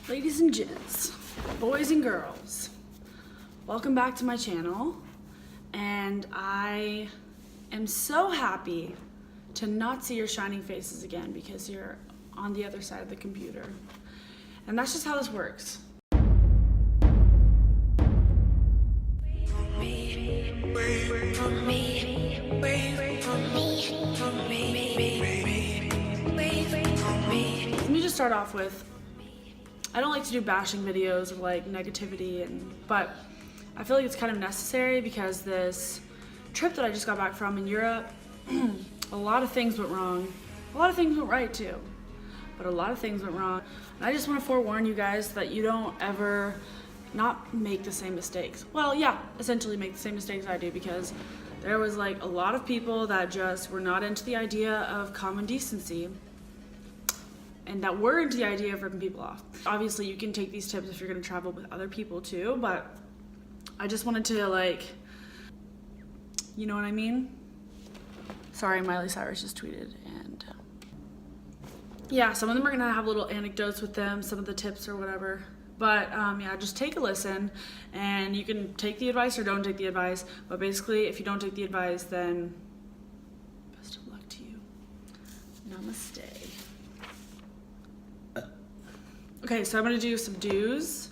Ladies and gents, boys and girls, welcome back to my channel, and I am so happy to not see your shining faces again because you're on the other side of the computer. And that's just how this works. Let me just start off with, I don't like to do bashing videos of like negativity, but I feel like it's kind of necessary because this trip that I just got back from in Europe, a lot of things went wrong. A lot of things went right too, but a lot of things went wrong. And I just want to forewarn you guys that you don't ever not make the same mistakes. Well, yeah, essentially make the same mistakes I do, because there was like a lot of people that just were not into the idea of common decency, and that were into the idea of ripping people off. Obviously, you can take these tips if you're gonna travel with other people too, but I just wanted to, like, you know what I mean? Sorry, Miley Cyrus just tweeted, and yeah, some of them are gonna have little anecdotes with them, some of the tips or whatever. But yeah, just take a listen, and you can take the advice or don't take the advice. But basically, if you don't take the advice, then best of luck to you. Namaste. Okay, so I'm gonna do some do's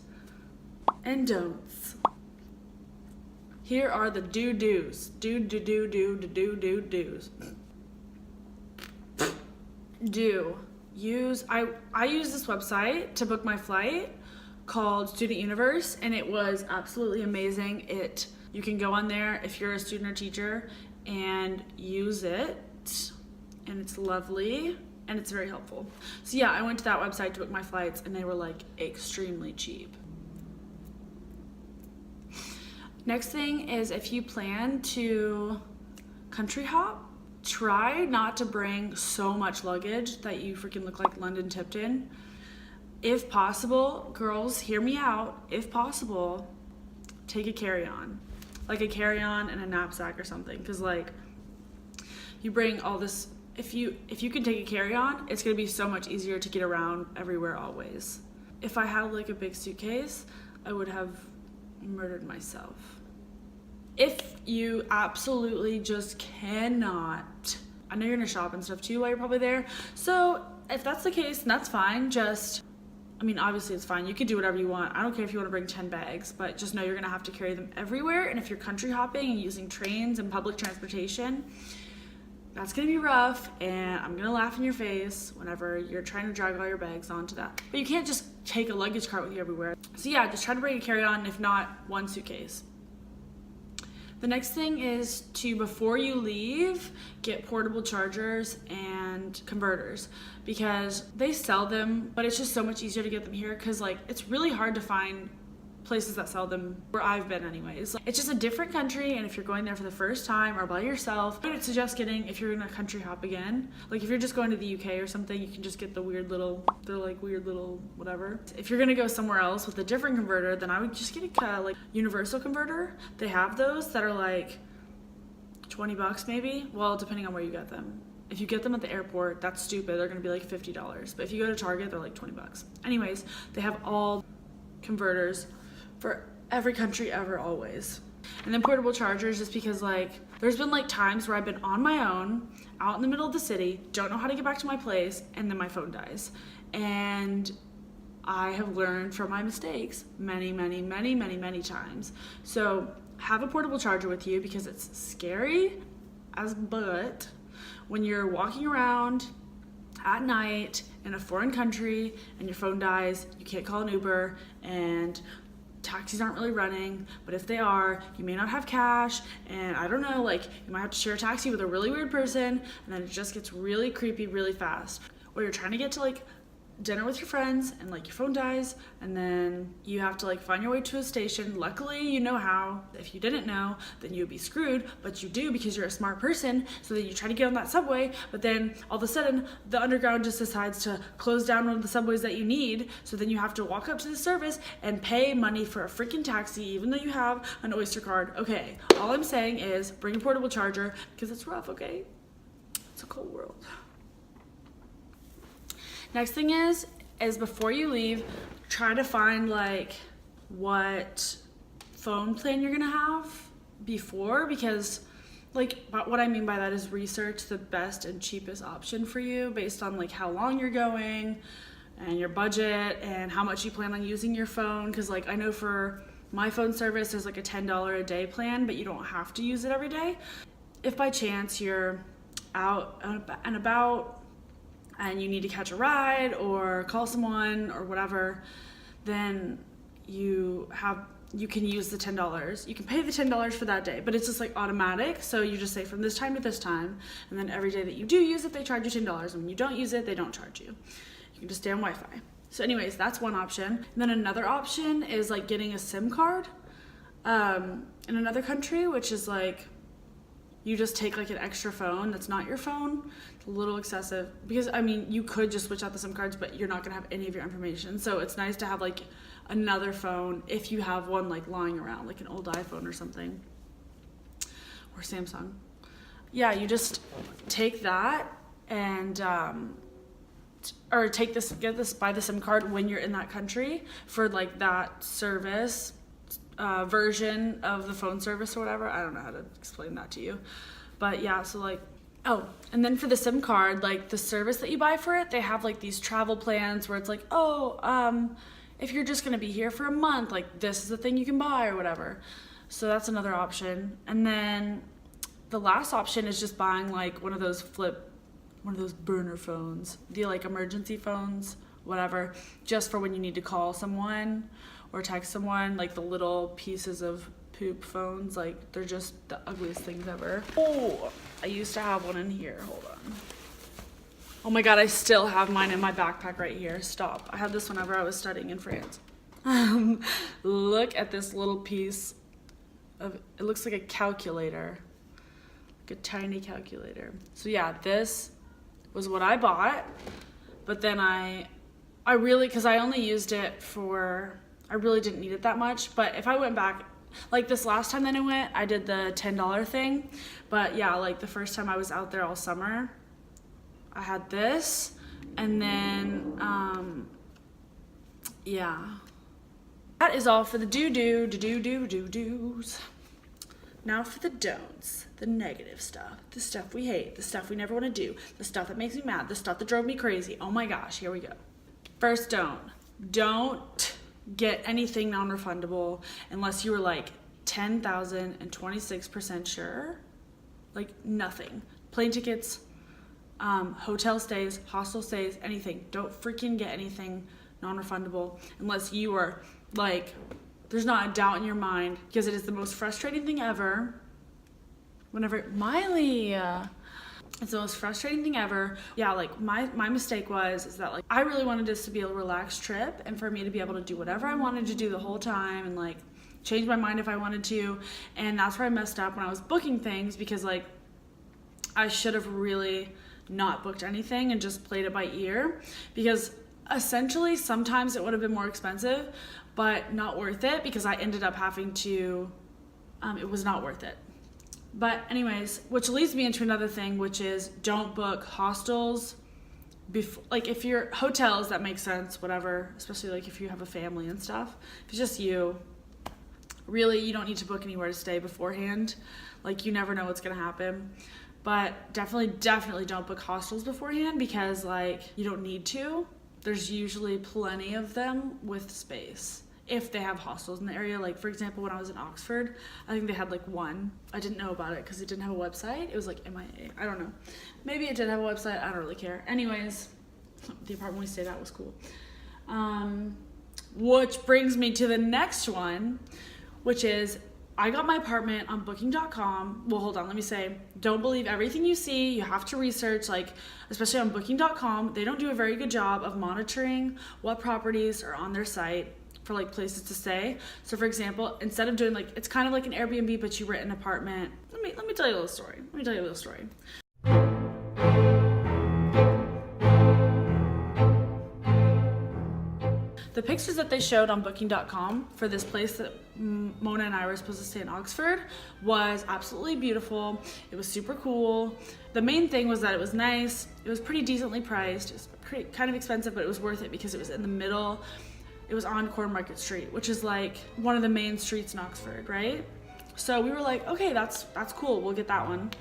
and don'ts. Here are the do's. Do's. Do. I use this website to book my flight called Student Universe, and it was absolutely amazing. You can go on there if you're a student or teacher and use it, and it's lovely. And it's very helpful. So yeah, I went to that website to book my flights, and they were like extremely cheap. Next thing is, if you plan to country hop, try not to bring so much luggage that you freaking look like London Tipton. If possible, girls, hear me out. If possible, take a carry-on. Like a carry-on and a knapsack or something. Cause like, you bring all this, if you can take a carry-on, it's gonna be so much easier to get around everywhere always. If I had like a big suitcase, I would have murdered myself. If you absolutely just cannot, I know you're gonna shop and stuff too while you're probably there. So if that's the case, then that's fine. I mean, obviously it's fine. You can do whatever you want. I don't care if you want to bring 10 bags, but just know you're gonna have to carry them everywhere. And if you're country hopping and using trains and public transportation, that's gonna be rough, and I'm gonna laugh in your face whenever you're trying to drag all your bags onto that. But you can't just take a luggage cart with you everywhere. So yeah, just try to bring a carry-on, if not one suitcase. The next thing is to, before you leave, get portable chargers and converters, because they sell them, but it's just so much easier to get them here, because like it's really hard to find places that sell them where I've been anyways. It's just a different country, and if you're going there for the first time or by yourself, I would suggest getting, if you're gonna country hop again, like if you're just going to the UK or something, you can just get the weird little whatever. If you're gonna go somewhere else with a different converter, then I would just get a like universal converter. They have those that are like 20 bucks maybe, well, depending on where you get them. If you get them at the airport, that's stupid, they're gonna be like $50. But if you go to Target, they're like 20 bucks. Anyways, they have all converters for every country ever, always. And then portable chargers, just because like there's been like times where I've been on my own out in the middle of the city, don't know how to get back to my place, and then my phone dies. And I have learned from my mistakes many times. So have a portable charger with you, because it's scary as but when you're walking around at night in a foreign country and your phone dies, you can't call an Uber, and taxis aren't really running, but if they are, you may not have cash, and I don't know, like you might have to share a taxi with a really weird person, and then it just gets really creepy really fast. Or you're trying to get to like dinner with your friends, and like your phone dies, and then you have to like find your way to a station. Luckily you know how. If you didn't know, then you would be screwed, but you do because you're a smart person. So then you try to get on that subway, but then all of a sudden the underground just decides to close down one of the subways that you need, so then you have to walk up to the service and pay money for a freaking taxi even though you have an Oyster card. Okay, all I'm saying is bring a portable charger, because it's rough, okay? It's a cold world. Next thing is before you leave, try to find like what phone plan you're gonna have before, because like what I mean by that is research the best and cheapest option for you based on like how long you're going and your budget and how much you plan on using your phone. Because like I know for my phone service there's like a $10 a day plan, but you don't have to use it every day. If by chance you're out and about and you need to catch a ride or call someone or whatever, then you can use the $10. You can pay the $10 for that day, but it's just like automatic. So you just say from this time to this time, and then every day that you do use it, they charge you $10. And when you don't use it, they don't charge you. You can just stay on Wi-Fi. So anyways, that's one option. And then another option is like getting a SIM card in another country, which is like, you just take like an extra phone that's not your phone. It's a little excessive because I mean, you could just switch out the SIM cards, but you're not gonna have any of your information. So it's nice to have like another phone if you have one like lying around, like an old iPhone or something, or Samsung. Yeah, you just take that and or get this, buy the SIM card when you're in that country for like that service version of the phone service or whatever. I don't know how to explain that to you, but yeah, so like, oh, and then for the SIM card, like the service that you buy for it, they have like these travel plans where it's like, oh, if you're just gonna be here for a month, like this is the thing you can buy or whatever. So that's another option. And then the last option is just buying like one of those burner phones, the like emergency phones, whatever, just for when you need to call someone or text someone, like the little pieces of poop phones, like they're just the ugliest things ever. Oh, I used to have one in here, hold on. Oh my God, I still have mine in my backpack right here. Stop, I had this whenever I was studying in France. Look at this little piece of, it looks like a calculator, like a tiny calculator. So yeah, this was what I bought, but then I really, because I only used it for, I really didn't need it that much. But if I went back, like this last time that I went, I did the $10 thing. But yeah, like the first time I was out there all summer, I had this, and then yeah, that is all for the do's. Now for the don'ts, the negative stuff, the stuff we hate, the stuff we never want to do, the stuff that makes me mad, the stuff that drove me crazy. Oh my gosh, here we go. First don't get anything non-refundable unless you were like 10,026% sure. Like nothing. Plane tickets, hotel stays, hostel stays, anything. Don't freaking get anything non-refundable unless you are like, there's not a doubt in your mind, because it is the most frustrating thing ever. It's the most frustrating thing ever. Yeah, like my mistake is that like I really wanted this to be a relaxed trip and for me to be able to do whatever I wanted to do the whole time and like change my mind if I wanted to. And that's where I messed up when I was booking things, because like I should have really not booked anything and just played it by ear, because essentially sometimes it would have been more expensive, but not worth it, because I ended up having to, it was not worth it. But anyways, which leads me into another thing, which is don't book hostels before, like if you're hotels, that makes sense, whatever, especially like if you have a family and stuff. If it's just you, really, you don't need to book anywhere to stay beforehand. Like you never know what's gonna happen. But definitely don't book hostels beforehand, because like you don't need to. There's usually plenty of them with space if they have hostels in the area. Like for example, when I was in Oxford, I think they had like one. I didn't know about it because it didn't have a website. It was like MIA. I don't know. Maybe it did have a website. I don't really care. Anyways, the apartment we stayed at was cool. Which brings me to the next one, which is I got my apartment on booking.com. Well, hold on, let me say, don't believe everything you see. You have to research, like, especially on booking.com, they don't do a very good job of monitoring what properties are on their site for like places to stay. So for example, instead of doing like, it's kind of like an Airbnb, but you rent an apartment. Let me tell you a little story. The pictures that they showed on booking.com for this place that Mona and I were supposed to stay in Oxford was absolutely beautiful. It was super cool. The main thing was that it was nice. It was pretty decently priced. It was kind of expensive, but it was worth it because it was in the middle It was on Cornmarket Street, which is like one of the main streets in Oxford, right? So we were like, okay, that's cool, we'll get that one.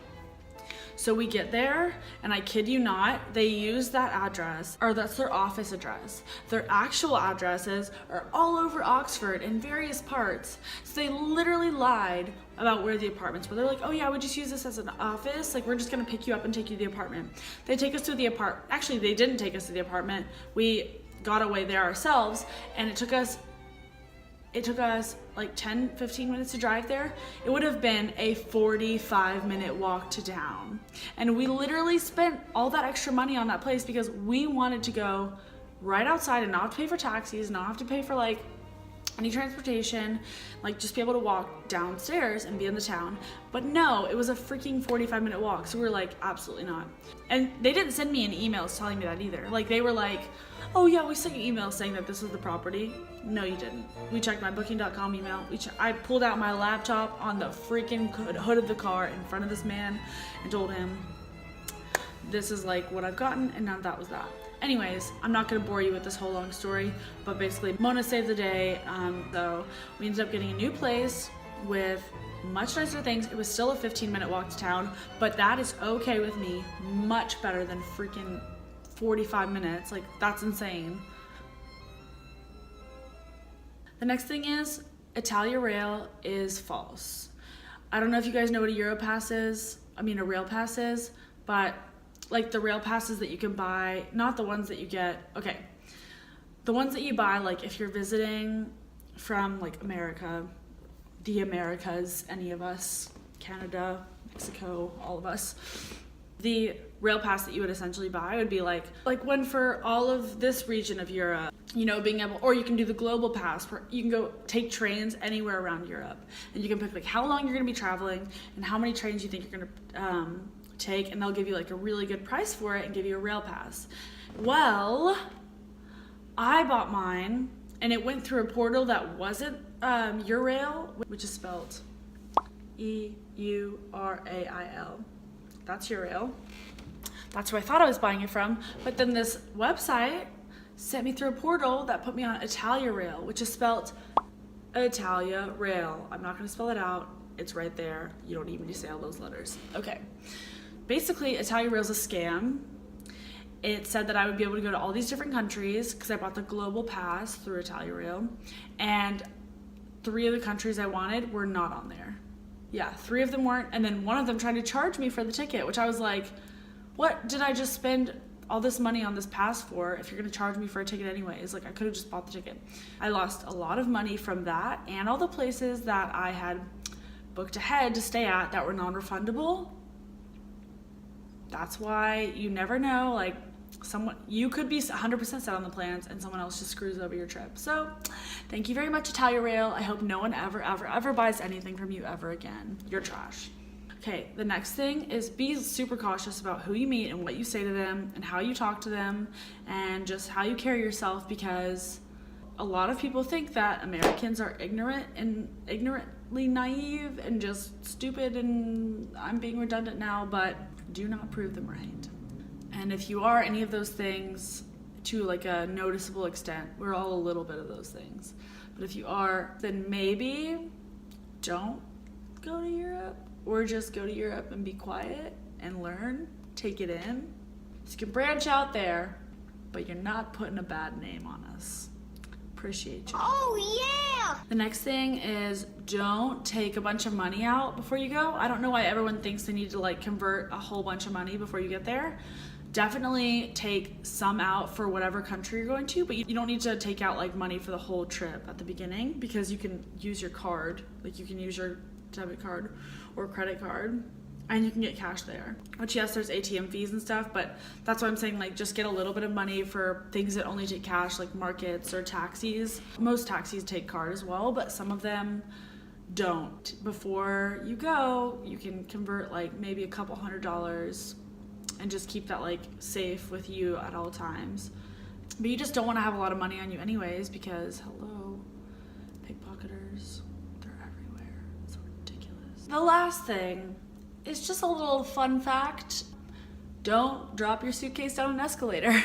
So we get there, and I kid you not, they use that address, or that's their office address. Their actual addresses are all over Oxford in various parts. So they literally lied about where the apartments were. They're like, oh yeah, we just use this as an office. Like, we're just gonna pick you up and take you to the apartment. They take us to the apartment. Actually, they didn't take us to the apartment. We got away there ourselves, and it took us like 10-15 minutes to drive there. It would have been a 45-minute walk to town. And we literally spent all that extra money on that place because we wanted to go right outside and not have to pay for taxis, not have to pay for like any transportation, like just be able to walk downstairs and be in the town. But no, it was a freaking 45-minute walk. So we were like, absolutely not. And they didn't send me any emails telling me that either. Like, they were like, oh yeah, we sent you emails saying that this was the property. No, you didn't. We checked my booking.com email. I pulled out my laptop on the freaking hood of the car in front of this man and told him, this is like what I've gotten, and now that was that. Anyways, I'm not gonna bore you with this whole long story, but basically Mona saved the day. So we ended up getting a new place with much nicer things. It was still a 15-minute walk to town, but that is okay with me. Much better than freaking 45 minutes. Like, that's insane. The next thing is Italia Rail is false. I don't know if you guys know what a Europass is. I mean, a rail pass is, but like the rail passes that you can buy, not the ones that you get, okay. The ones that you buy, like if you're visiting from like America, the Americas, any of us, Canada, Mexico, all of us, the rail pass that you would essentially buy would be like one for all of this region of Europe, you know, being able, or you can do the global pass where you can go take trains anywhere around Europe, and you can pick like how long you're going to be traveling and how many trains you think you're going to take, and they'll give you like a really good price for it and give you a rail pass. Well, I bought mine and it went through a portal that wasn't Eurail, which is spelled E-U-R-A-I-L. That's Eurail. That's where I thought I was buying it from. But then this website sent me through a portal that put me on Italia Rail, which is spelled Italia Rail. I'm not gonna spell it out. It's right there. You don't even need to say all those letters. Okay. Basically, Italia Rail is a scam. It said that I would be able to go to all these different countries because I bought the global pass through Italia Rail, and 3 of the countries I wanted were not on there. Yeah, 3 of them weren't, and then one of them tried to charge me for the ticket, which I was like, what did I just spend all this money on this pass for if you're gonna charge me for a ticket anyways? Like, I could have just bought the ticket. I lost a lot of money from that and all the places that I had booked ahead to stay at that were non-refundable. That's why you never know, like, you could be 100% set on the plans and someone else just screws over your trip. So thank you very much, Italia Rail. I hope no one ever buys anything from you ever again. You're trash. Okay, the next thing is be super cautious about who you meet and what you say to them and how you talk to them and just how you carry yourself, because a lot of people think that Americans are ignorantly naive and just stupid, and I'm being redundant now, but do not prove them right. And if you are any of those things to like a noticeable extent, we're all a little bit of those things. But if you are, then maybe don't go to Europe, or just go to Europe and be quiet and learn, take it in. So you can branch out there, but you're not putting a bad name on us. Appreciate you. Oh yeah! The next thing is don't take a bunch of money out before you go. I don't know why everyone thinks they need to like convert a whole bunch of money before you get there. Definitely take some out for whatever country you're going to, but you don't need to take out like money for the whole trip at the beginning, because you can use your card. Like, you can use your debit card or credit card, and you can get cash there. Which, yes, there's ATM fees and stuff, but that's why I'm saying, like, just get a little bit of money for things that only take cash, like markets or taxis. Most taxis take card as well, but some of them don't. Before you go, you can convert like maybe a couple $100 and just keep that like safe with you at all times. But you just don't want to have a lot of money on you anyways, because hello, pickpocketers, they're everywhere. It's ridiculous. The last thing is just a little fun fact. Don't drop your suitcase down an escalator.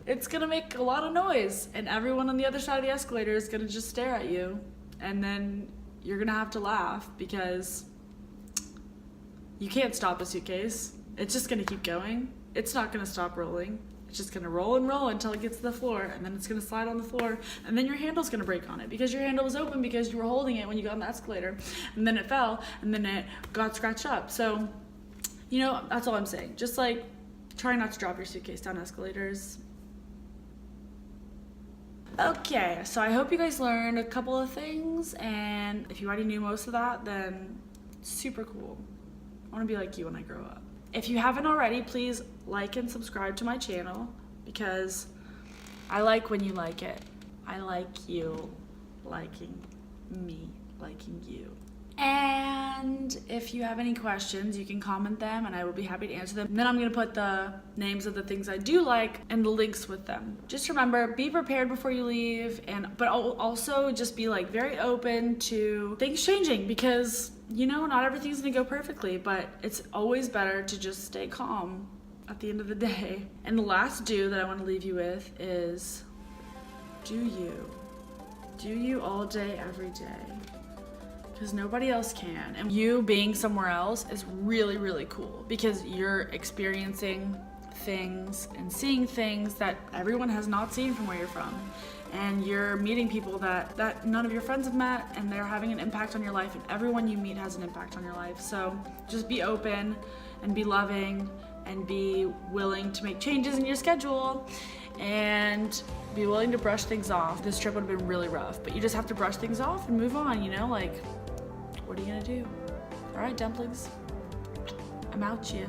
it's gonna make a lot of noise, and everyone on the other side of the escalator is gonna just stare at you, and then you're gonna have to laugh because you can't stop a suitcase. It's just gonna keep going. It's not gonna stop rolling. It's just gonna roll and roll until it gets to the floor, and then it's gonna slide on the floor, and then your handle's gonna break on it because your handle was open because you were holding it when you got on the escalator, and then it fell, and then it got scratched up. So, you know, that's all I'm saying. Just like, try not to drop your suitcase down escalators. Okay, so I hope you guys learned a couple of things, and if you already knew most of that, then super cool. I wanna be like you when I grow up. If you haven't already, please like and subscribe to my channel because I like when you like it. I like you liking me liking you. And if you have any questions, you can comment them and I will be happy to answer them. And then I'm gonna put the names of the things I do like and the links with them. Just remember, be prepared before you leave, but also just be like very open to things changing because you know, not everything's gonna go perfectly, but it's always better to just stay calm at the end of the day. And the last do that I wanna leave you with is do you. Do you all day, every day. Because nobody else can. And you being somewhere else is really, really cool because you're experiencing things and seeing things that everyone has not seen from where you're from. And you're meeting people that none of your friends have met, and they're having an impact on your life, and everyone you meet has an impact on your life. So just be open and be loving and be willing to make changes in your schedule and be willing to brush things off. This trip would have been really rough, but you just have to brush things off and move on, you know, like, what are you gonna do? All right, dumplings, I'm out you.